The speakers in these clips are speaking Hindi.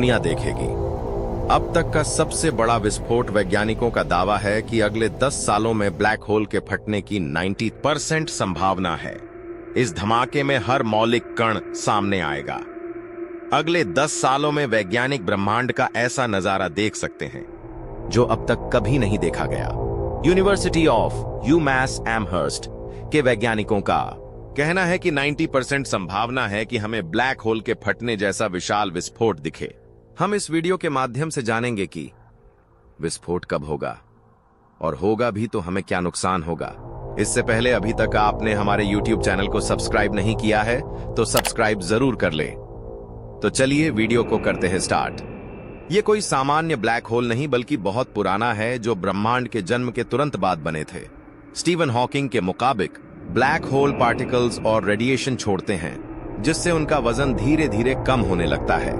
दुनिया देखेगी। अब तक का सबसे बड़ा विस्फोट वैज्ञानिकों का दावा है कि अगले 10 सालों में ब्लैक होल के फटने की 90% संभावना है। इस धमाके में हर मौलिक कण सामने आएगा। अगले 10 सालों में वैज्ञानिक ब्रह्मांड का ऐसा नजारा देख सकते हैं जो अब तक कभी नहीं देखा गया। यूनिवर्सिटी ऑफ यूमास एमहर्स्ट के वैज्ञानिकों का कहना है कि 90% संभावना है कि हमें ब्लैक होल के फटने जैसा विशाल विस्फोट दिखे। हम इस वीडियो के माध्यम से जानेंगे कि विस्फोट कब होगा और होगा भी तो हमें क्या नुकसान होगा। इससे पहले अभी तक आपने हमारे YouTube चैनल को सब्सक्राइब नहीं किया है तो सब्सक्राइब जरूर कर ले। तो चलिए वीडियो को करते हैं स्टार्ट। ये कोई सामान्य ब्लैक होल नहीं बल्कि बहुत पुराना है जो ब्रह्मांड के जन्म के तुरंत बाद बने थे। स्टीफन हॉकिंग के मुताबिक ब्लैक होल पार्टिकल्स और रेडिएशन छोड़ते हैं जिससे उनका वजन धीरे धीरे कम होने लगता है।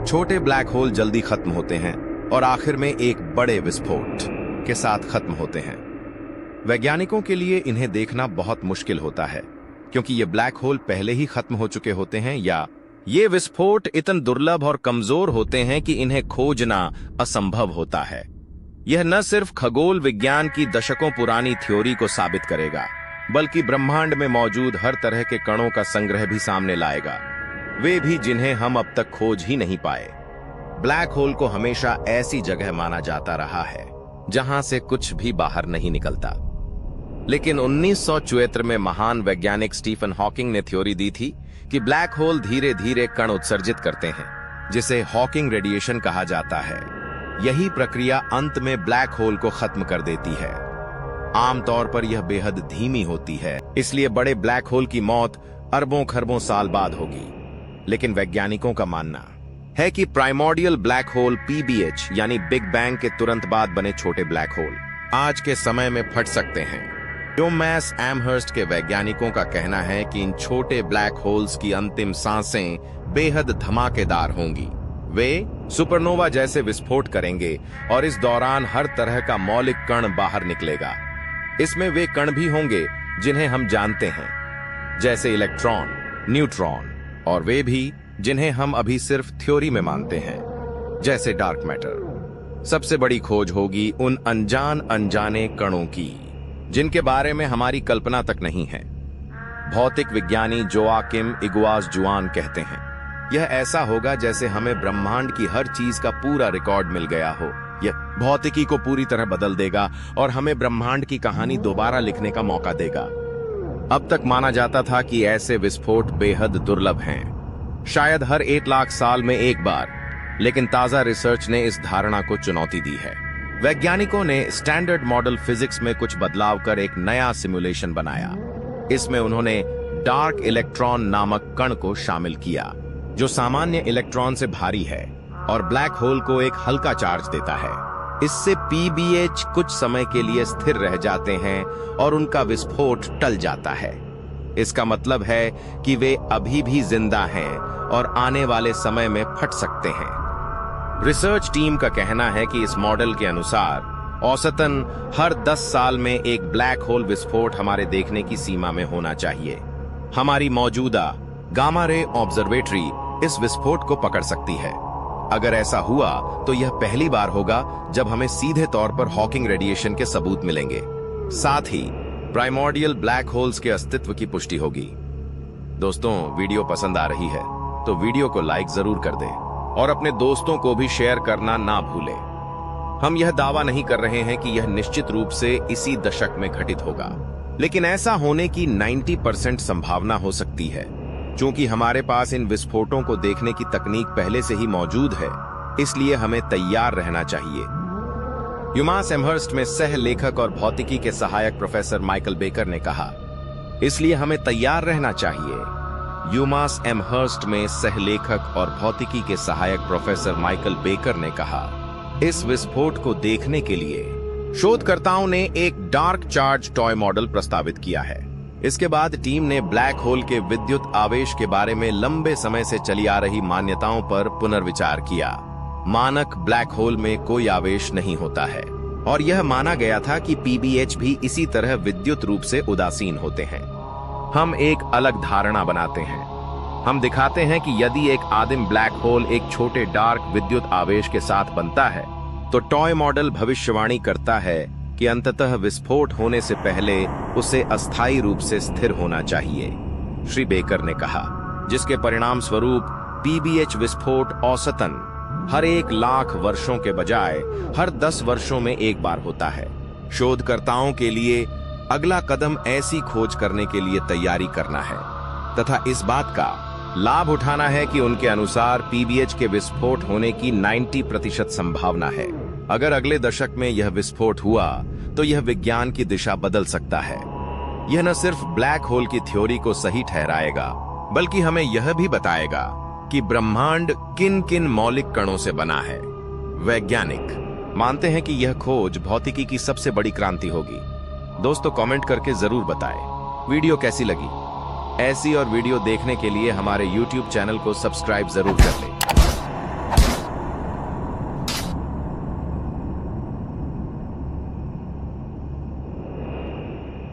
छोटे ब्लैक होल जल्दी खत्म होते हैं और आखिर में एक बड़े विस्फोट के साथ खत्म होते हैं। वैज्ञानिकों के लिए इन्हें देखना बहुत मुश्किल होता है क्योंकि ये ब्लैक होल पहले ही खत्म हो चुके होते हैं या ये विस्फोट इतने दुर्लभ और कमजोर होते हैं कि इन्हें खोजना असंभव होता है। यह न सिर्फ खगोल विज्ञान की दशकों पुरानी थ्योरी को साबित करेगा बल्कि ब्रह्मांड में मौजूद हर तरह के कणों का संग्रह भी सामने लाएगा, वे भी जिन्हें हम अब तक खोज ही नहीं पाए। ब्लैक होल को हमेशा ऐसी जगह माना जाता रहा है जहां से कुछ भी बाहर नहीं निकलता, लेकिन 1974 में महान वैज्ञानिक स्टीफन हॉकिंग ने थ्योरी दी थी कि ब्लैक होल धीरे धीरे कण उत्सर्जित करते हैं जिसे हॉकिंग रेडिएशन कहा जाता है। यही प्रक्रिया अंत में ब्लैक होल को खत्म कर देती है। आमतौर पर यह बेहद धीमी होती है, इसलिए बड़े ब्लैक होल की मौत अरबों खरबों साल बाद होगी। लेकिन वैज्ञानिकों का मानना है कि प्राइमोर्डियल ब्लैक होल पीबीएच यानी बिग बैंग के तुरंत बाद बने छोटे ब्लैक होल आज के समय में फट सकते हैं। यूमास एमहर्स्ट के वैज्ञानिकों का कहना है कि इन छोटे ब्लैक होल्स की अंतिम सांसें बेहद धमाकेदार होंगी। वे सुपरनोवा जैसे विस्फोट करेंगे और इस दौरान हर तरह का मौलिक कण बाहर निकलेगा। इसमें वे कण भी होंगे जिन्हें हम जानते हैं, जैसे इलेक्ट्रॉन, न्यूट्रॉन, और वे भी जिन्हें हम अभी सिर्फ थ्योरी में मानते हैं, जैसे डार्क मैटर। सबसे बड़ी खोज होगी उन अनजाने कणों की जिनके बारे में हमारी कल्पना तक नहीं है। भौतिक विज्ञानी जोआकिम इगुआस जुआन कहते हैं, यह ऐसा होगा जैसे हमें ब्रह्मांड की हर चीज का पूरा रिकॉर्ड मिल गया हो। यह भौतिकी को पूरी तरह बदल देगा और हमें ब्रह्मांड की कहानी दोबारा लिखने का मौका देगा। अब तक माना जाता था कि ऐसे विस्फोट बेहद दुर्लभ हैं, शायद हर 1 लाख साल में एक बार, लेकिन ताजा रिसर्च ने इस धारणा को चुनौती दी है। वैज्ञानिकों ने स्टैंडर्ड मॉडल फिजिक्स में कुछ बदलाव कर एक नया सिमुलेशन बनाया। इसमें उन्होंने डार्क इलेक्ट्रॉन नामक कण को शामिल किया जो सामान्य इलेक्ट्रॉन से भारी है और ब्लैक होल को एक हल्का चार्ज देता है। इससे पीबीएच कुछ समय के लिए स्थिर रह जाते हैं और उनका विस्फोट टल जाता है। इसका मतलब है कि वे अभी भी जिंदा हैं और आने वाले समय में फट सकते हैं। रिसर्च टीम का कहना है कि इस मॉडल के अनुसार औसतन हर 10 साल में एक ब्लैक होल विस्फोट हमारे देखने की सीमा में होना चाहिए। हमारी मौजूदा गामा रे ऑब्जर्वेटरी इस विस्फोट को पकड़ सकती है। अगर ऐसा हुआ तो यह पहली बार होगा जब हमें सीधे तौर पर हॉकिंग रेडिएशन के सबूत मिलेंगे। साथ ही प्राइमोर्डियल ब्लैक होल्स के अस्तित्व की पुष्टि होगी। दोस्तों, वीडियो पसंद आ रही है तो वीडियो को लाइक जरूर कर दें और अपने दोस्तों को भी शेयर करना ना भूलें। हम यह दावा नहीं कर रहे हैं कि यह निश्चित रूप से इसी दशक में घटित होगा, लेकिन ऐसा होने की 90% संभावना हो सकती है। क्योंकि हमारे पास इन विस्फोटों को देखने की तकनीक पहले से ही मौजूद है, इसलिए हमें तैयार रहना चाहिए। यूमास एमहर्स्ट में सह लेखक और भौतिकी के सहायक प्रोफेसर माइकल बेकर ने कहा, इसलिए हमें तैयार रहना चाहिए। यूमास एमहर्स्ट में सह लेखक और भौतिकी के सहायक प्रोफेसर माइकल बेकर ने कहा, इस विस्फोट को देखने के लिए शोधकर्ताओं ने एक डार्क चार्ज टॉय मॉडल प्रस्तावित किया है। इसके बाद टीम ने ब्लैक होल के विद्युत आवेश के बारे में लंबे समय से चली आ रही मान्यताओं पर पुनर्विचार किया। मानक ब्लैक होल में कोई आवेश नहीं होता है और यह माना गया था कि पीबीएच भी इसी तरह विद्युत रूप से उदासीन होते हैं। हम एक अलग धारणा बनाते हैं। हम दिखाते हैं कि यदि एक आदिम ब्लैक होल एक छोटे डार्क विद्युत आवेश के साथ बनता है तो टॉय मॉडल भविष्यवाणी करता है कि अंततः विस्फोट होने से पहले उसे अस्थायी रूप से स्थिर होना चाहिए, श्री बेकर ने कहा, जिसके परिणाम स्वरूप पीबीएच विस्फोट औसतन हर 1,00,000 वर्षों के बजाय हर 10 वर्षों में एक बार होता है। शोधकर्ताओं के लिए अगला कदम ऐसी खोज करने के लिए तैयारी करना है तथा इस बात का लाभ उठाना है कि उनके अनुसार पीबीएच के विस्फोट होने की 90% संभावना है। अगर अगले दशक में यह विस्फोट हुआ तो यह विज्ञान की दिशा बदल सकता है। यह न सिर्फ ब्लैक होल की थ्योरी को सही ठहराएगा बल्कि हमें यह भी बताएगा कि ब्रह्मांड किन किन मौलिक कणों से बना है। वैज्ञानिक मानते हैं कि यह खोज भौतिकी की सबसे बड़ी क्रांति होगी। दोस्तों कमेंट करके जरूर बताएं वीडियो कैसी लगी। ऐसी और वीडियो देखने के लिए हमारे YouTube चैनल को सब्सक्राइब जरूर कर लें।